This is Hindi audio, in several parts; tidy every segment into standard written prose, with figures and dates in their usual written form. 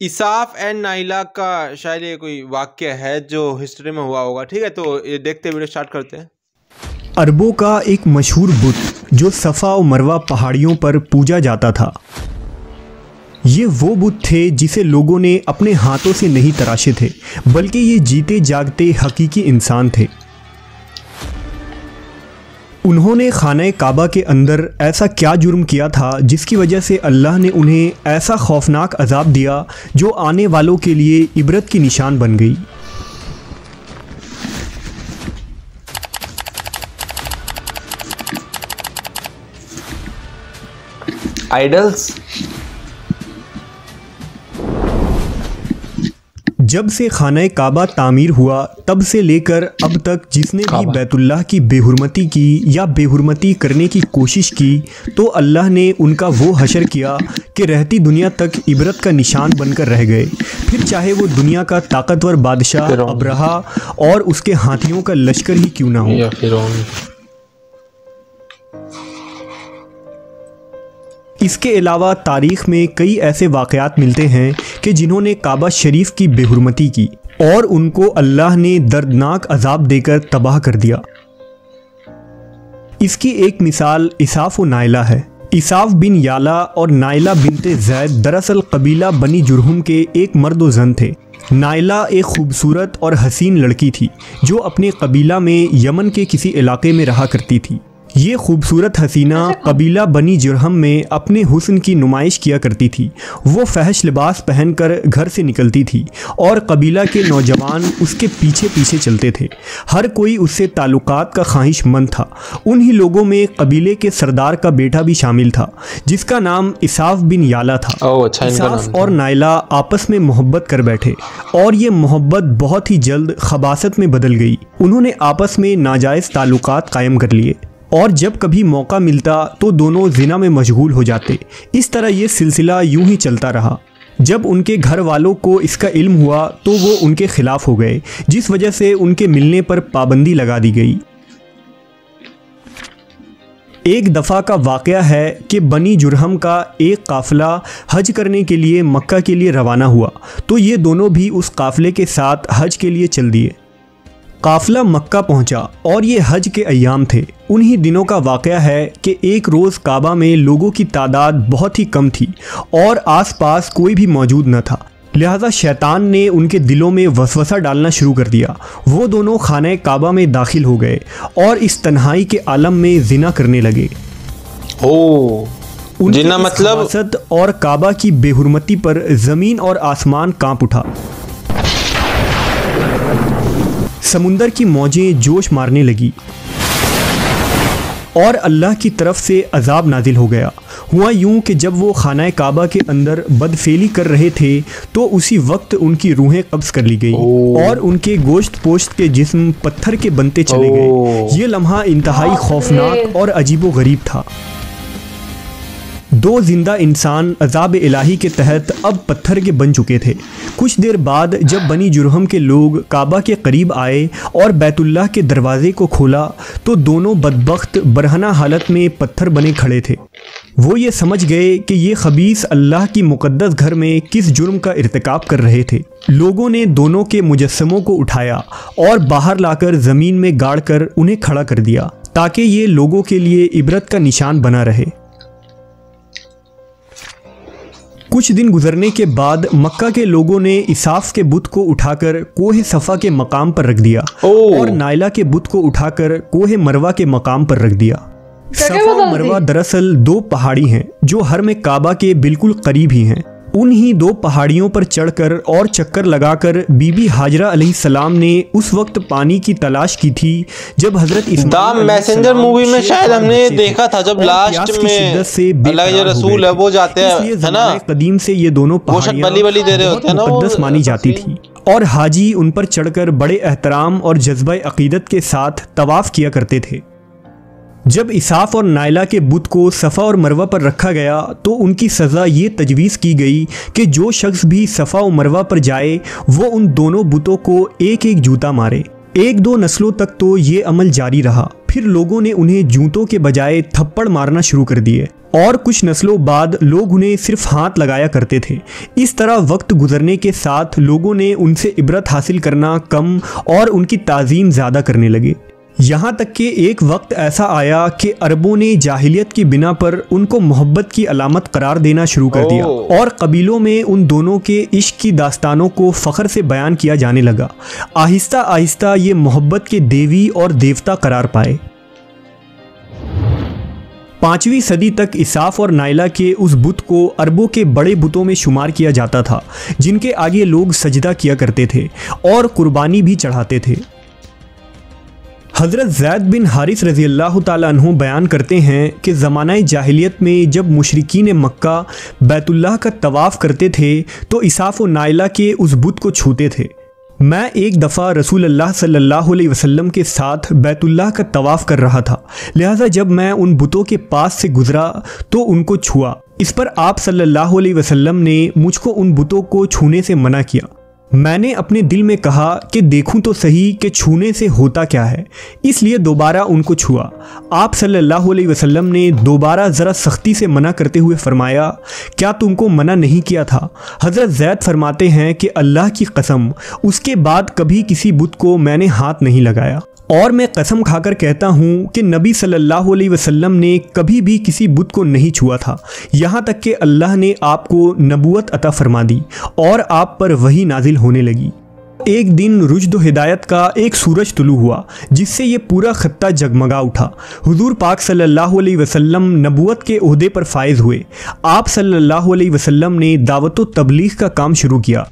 इसाफ एंड नाइला का शायद ये कोई वाक्य है जो हिस्ट्री में हुआ होगा। ठीक है, तो ये देखते वीडियो स्टार्ट करते हैं। अरबों का एक मशहूर बुत जो सफ़ा और मरवा पहाड़ियों पर पूजा जाता था। ये वो बुत थे जिसे लोगों ने अपने हाथों से नहीं तराशे थे, बल्कि ये जीते जागते हकीकी इंसान थे। उन्होंने खाने काबा के अंदर ऐसा क्या जुर्म किया था जिसकी वजह से अल्लाह ने उन्हें ऐसा खौफनाक अजाब दिया जो आने वालों के लिए इबरत की निशान बन गई। आइडल्स। जब से खाना काबा तामीर हुआ तब से लेकर अब तक जिसने भी बैतुल्लाह की बेहुरमती की या बेहुरमती करने की कोशिश की तो अल्लाह ने उनका वो हशर किया कि रहती दुनिया तक इबरत का निशान बनकर रह गए। फिर चाहे वो दुनिया का ताकतवर बादशाह अब्रहा और उसके हाथियों का लश्कर ही क्यों ना हो। इसके अलावा तारीख़ में कई ऐसे वाक़यात मिलते हैं कि जिन्होंने काबा शरीफ की बेहुरमती की और उनको अल्लाह ने दर्दनाक अजाब देकर तबाह कर दिया। इसकी एक मिसाल इसाफ व नाइला है। इसाफ बिन याला और नाइला बिनते ज़ैद दरअसल कबीला बनी जुरहुम के एक मर्द व ज़न थे। नाइला एक खूबसूरत और हसीन लड़की थी जो अपने कबीला में यमन के किसी इलाके में रहा करती थी। ये खूबसूरत हसीना कबीला बनी जुरहम में अपने हुस्न की नुमाइश किया करती थी। वो फहश लिबास पहनकर घर से निकलती थी और कबीला के नौजवान उसके पीछे पीछे चलते थे। हर कोई उससे ताल्लुकात का ख्वाहिशमंद था। उन्हीं लोगों में कबीले के सरदार का बेटा भी शामिल था जिसका नाम इसाफ बिन याला था। इसाफ और नाइला आपस में मोहब्बत कर बैठे और ये मोहब्बत बहुत ही जल्द खबासत में बदल गई। उन्होंने आपस में नाजायज़ ताल्लुकात कायम कर लिए और जब कभी मौका मिलता तो दोनों जिना में मशगूल हो जाते। इस तरह ये सिलसिला यूं ही चलता रहा। जब उनके घर वालों को इसका इल्म हुआ तो वो उनके खिलाफ हो गए, जिस वजह से उनके मिलने पर पाबंदी लगा दी गई। एक दफ़ा का वाक़या है कि बनी जुरहम का एक काफ़िला हज करने के लिए मक्का के लिए रवाना हुआ तो ये दोनों भी उस काफ़िले के साथ हज के लिए चल दिए। काफ़िला मक्का पहुंचा और ये हज के अय्याम थे। उन्हीं दिनों का वाक़या है कि एक रोज़ काबा में लोगों की तादाद बहुत ही कम थी और आसपास कोई भी मौजूद न था। लिहाजा शैतान ने उनके दिलों में वसवसा डालना शुरू कर दिया। वो दोनों खाने काबा में दाखिल हो गए और इस तन्हाई के आलम में जिना करने लगे। जिना मतलब और काबा की बेहुरमती पर ज़मीन और आसमान कांप उठा। समुंदर की मौजें जोश मारने लगी और अल्लाह की तरफ से अजाब नाजिल हो गया। हुआ यूं कि जब वो खाना काबा के अंदर बदफेली कर रहे थे तो उसी वक्त उनकी रूहें कब्ज़ कर ली गई और उनके गोश्त पोश्त के जिस्म पत्थर के बनते चले गए। ये लम्हा इंतहाई खौफनाक और अजीबो गरीब था। दो जिंदा इंसान अजाब इलाही के तहत अब पत्थर के बन चुके थे। कुछ देर बाद जब बनी जुरहम के लोग काबा के करीब आए और बैतुल्लाह के दरवाजे को खोला तो दोनों बदबख्त बरहना हालत में पत्थर बने खड़े थे। वो ये समझ गए कि ये खबीस अल्लाह की मुक़द्दस घर में किस जुर्म का इर्तिकाब कर रहे थे। लोगों ने दोनों के मुजस्समों को उठाया और बाहर लाकर ज़मीन में गाड़ कर उन्हें खड़ा कर दिया ताकि ये लोगों के लिए इबरत का निशान बना रहे। कुछ दिन गुजरने के बाद मक्का के लोगों ने इसाफ के बुत को उठाकर कोहे सफ़ा के मकाम पर रख दिया और नाइला के बुत को उठाकर कोहे मरवा के मकाम पर रख दिया। सफ़ा और मरवा दरअसल दो पहाड़ी हैं जो हरम काबा के बिल्कुल करीब ही हैं। उन्हीं दो पहाड़ियों पर चढ़कर और चक्कर लगाकर बीबी हाजरा अलैहिस्सलाम ने उस वक्त पानी की तलाश की थी जब हज़रत इस्माइल मैसेंजर मूवी में शायद हमने देखा था जब लास्ट में अल्लाह के रसूल है वो जाते हैं, है ना? कदीम से ये दोनों पहाड़ियां मुक़द्दस मानी जाती थी और हाजी उन पर चढ़कर बड़े एहतराम और जज्बा अक़ीदत के साथ तवाफ़ किया करते थे। जब इसाफ और नाइला के बुत को सफ़ा और मरवा पर रखा गया तो उनकी सज़ा ये तजवीज़ की गई कि जो शख्स भी सफ़ा और मरवा पर जाए वो उन दोनों बुतों को एक एक जूता मारे। एक दो नस्लों तक तो ये अमल जारी रहा फिर लोगों ने उन्हें जूतों के बजाय थप्पड़ मारना शुरू कर दिए और कुछ नस्लों बाद लोग उन्हें सिर्फ हाथ लगाया करते थे। इस तरह वक्त गुजरने के साथ लोगों ने उनसे इबरत हासिल करना कम और उनकी ताज़ीम ज़्यादा करने लगे। यहाँ तक कि एक वक्त ऐसा आया कि अरबों ने जाहिलियत की बिना पर उनको मोहब्बत की अलामत करार देना शुरू कर दिया और कबीलों में उन दोनों के इश्क की दास्तानों को फ़ख्र से बयान किया जाने लगा। आहिस्ता आहिस्ता ये मोहब्बत के देवी और देवता करार पाए। 5वीं सदी तक इसाफ और नाइला के उस बुत को अरबों के बड़े बुतों में शुमार किया जाता था, जिनके आगे लोग सजदा किया करते थे और कुर्बानी भी चढ़ाते थे। हज़रत ज़ैद बिन हारिस रज़ी अल्लाह ताला अन्हु बयान करते हैं कि ज़माना जाहिलियत में जब मुशरिकीन मक्का बैतुल्लाह का तवाफ़ करते थे तो इसाफ़ व नाइला के उस बुत को छूते थे। मैं एक दफ़ा रसूल अल्लाह सल्लल्लाहु अलैहि वसल्लम के साथ बैतुल्लाह का तवाफ़ कर रहा था, लिहाजा जब मैं उन बुतों के पास से गुज़रा तो उनको छुआ। इस पर आप सल्लल्लाहु अलैहि वसल्लम ने मुझको उन बुतों को छूने से मना किया। मैंने अपने दिल में कहा कि देखूं तो सही कि छूने से होता क्या है, इसलिए दोबारा उनको छुआ। आप सल्लल्लाहु अलैहि वसल्लम ने दोबारा ज़रा सख्ती से मना करते हुए फरमाया, क्या तुमको मना नहीं किया था? हज़रत ज़ैद फरमाते हैं कि अल्लाह की कसम, उसके बाद कभी किसी बुत को मैंने हाथ नहीं लगाया और मैं कसम खाकर कहता हूँ कि नबी सल्लल्लाहु अलैहि वसल्लम ने कभी भी किसी बुत को नहीं छुआ था, यहाँ तक कि अल्लाह ने आपको नबूवत अता फरमा दी और आप पर वही नाजिल होने लगी। एक दिन रुश्द व हिदायत का एक सूरज तुलू हुआ जिससे ये पूरा खत्ता जगमगा उठा। हुजूर पाक सल्लल्लाहु अलैहि वसल्लम नबूवत के ओहदे पर फायज हुए। आप सल्लल्लाहु अलैहि वसल्लम ने दावत व तबलीग का काम शुरू किया।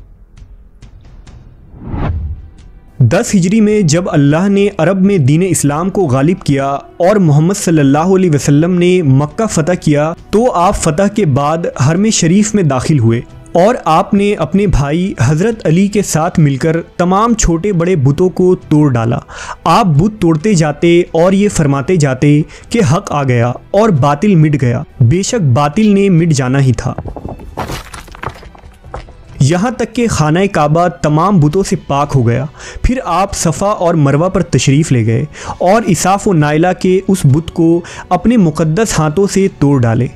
10 हिजरी में जब अल्लाह ने अरब में दीन इस्लाम को गालिब किया और मोहम्मद सल्लल्लाहु अलैहि वसल्लम ने मक्का फ़तह किया तो आप फ़तह के बाद हरम शरीफ में दाखिल हुए और आपने अपने भाई हज़रत अली के साथ मिलकर तमाम छोटे बड़े बुतों को तोड़ डाला। आप बुत तोड़ते जाते और ये फरमाते जाते कि हक़ आ गया और बातिल मिट गया। बेशक बातिल ने मिट जाना ही था। यहाँ तक कि खाना काबा तमाम बुतों से पाक हो गया। फिर आप सफ़ा और मरवा पर तशरीफ़ ले गए और इसाफ़ व नाइला के उस बुत को अपने मुक़द्दस हाथों से तोड़ डाले।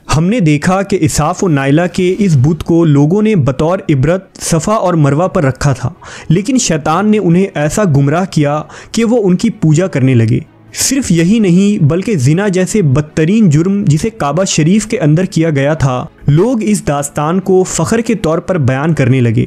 हमने देखा कि इसाफ़ व नाइला के इस बुत को लोगों ने बतौर इबरत सफ़ा और मरवा पर रखा था, लेकिन शैतान ने उन्हें ऐसा गुमराह किया कि वो उनकी पूजा करने लगे। सिर्फ यही नहीं बल्कि ज़िना जैसे बदतरीन जुर्म जिसे काबा शरीफ के अंदर किया गया था, लोग इस दास्तान को फ़ख्र के तौर पर बयान करने लगे।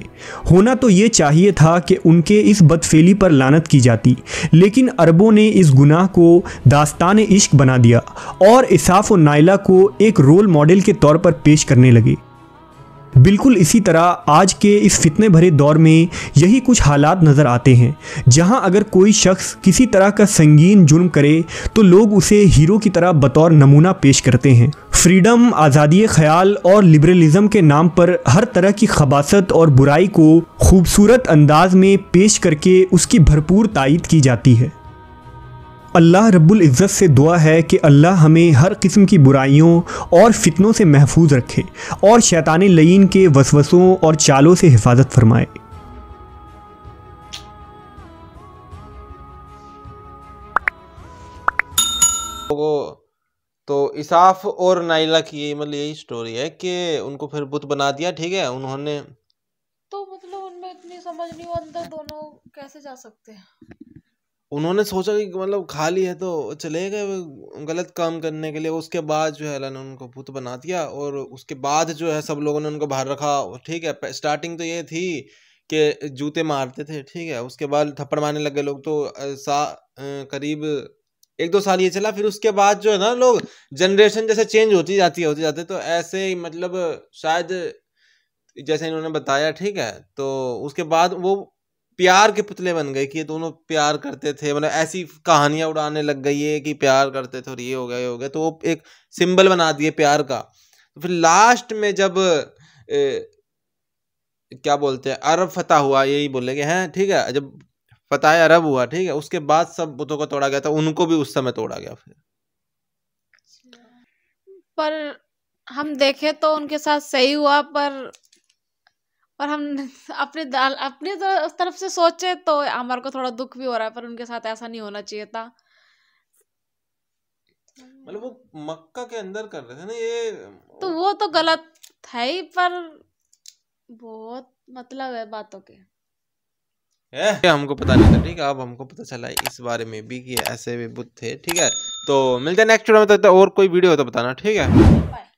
होना तो ये चाहिए था कि उनके इस बदफेली पर लानत की जाती, लेकिन अरबों ने इस गुनाह को दास्तान इश्क बना दिया और इसाफ़ व नाइला को एक रोल मॉडल के तौर पर पेश करने लगे। बिल्कुल इसी तरह आज के इस फितने भरे दौर में यही कुछ हालात नज़र आते हैं, जहां अगर कोई शख्स किसी तरह का संगीन जुर्म करे तो लोग उसे हीरो की तरह बतौर नमूना पेश करते हैं। फ्रीडम, आज़ादी ख्याल और लिबरलिज़म के नाम पर हर तरह की खबासत और बुराई को खूबसूरत अंदाज में पेश करके उसकी भरपूर तायीद की जाती है। अल्लाह रब्बुल इज़्ज़त से दुआ है कि अल्लाह हमें हर किस्म की बुराइयों और फितनों से महफूज रखे और शैतान लईन के वसवसों और चालों से हिफाजत फरमाए। तो इसाफ और नाइला की मतलब यही स्टोरी है कि उनको फिर बुत बना दिया। ठीक है, उन्होंने तो मतलब उनमें इतनी समझ नहीं हो, अंदर दोनों कैसे जा सकते हैं? उन्होंने सोचा कि मतलब खाली है तो चले गए गलत काम करने के लिए। उसके बाद जो है अल्लाह ने उनको भूत बना दिया और उसके बाद जो है सब लोगों ने उनको बाहर रखा। ठीक है, स्टार्टिंग तो ये थी कि जूते मारते थे। ठीक है, उसके बाद थप्पड़ मारने लगे लोग। तो करीब 1-2 साल ये चला। फिर उसके बाद जो है ना, लोग जनरेशन जैसे चेंज होती जाती तो ऐसे ही मतलब शायद जैसे इन्होंने बताया। ठीक है, तो उसके बाद वो प्यार के पुतले बन गए कि ये दोनों प्यार करते थे। मतलब ऐसी कहानियां उड़ाने लग गई है कि प्यार करते थे और ये हो गया तो वो एक सिंबल बना दिए प्यार का। तो फिर लास्ट में जब क्या बोलते हैं, अरब फतह हुआ, यही बोलेंगे हैं। ठीक है, जब फतह अरब हुआ, ठीक है, उसके बाद सब बुतों को तोड़ा गया था। उनको भी उस समय तोड़ा गया। फिर पर हम देखें तो उनके साथ सही हुआ, पर और हम अपनी तरफ से सोचे तो हमारे को थोड़ा दुख भी हो रहा है, पर उनके साथ ऐसा नहीं होना चाहिए था। मतलब वो मक्का के अंदर कर रहे थे ना ये, तो वो तो गलत है ही, पर बहुत मतलब है बातों के। हमको पता नहीं था, ठीक है, अब हमको पता चला इस बारे में भी कि ऐसे भी बुत थे। ठीक है, तो मिलते हैं नेक्स्ट वीडियो में, तो और कोई वीडियो हो तो बताना, ठीक है।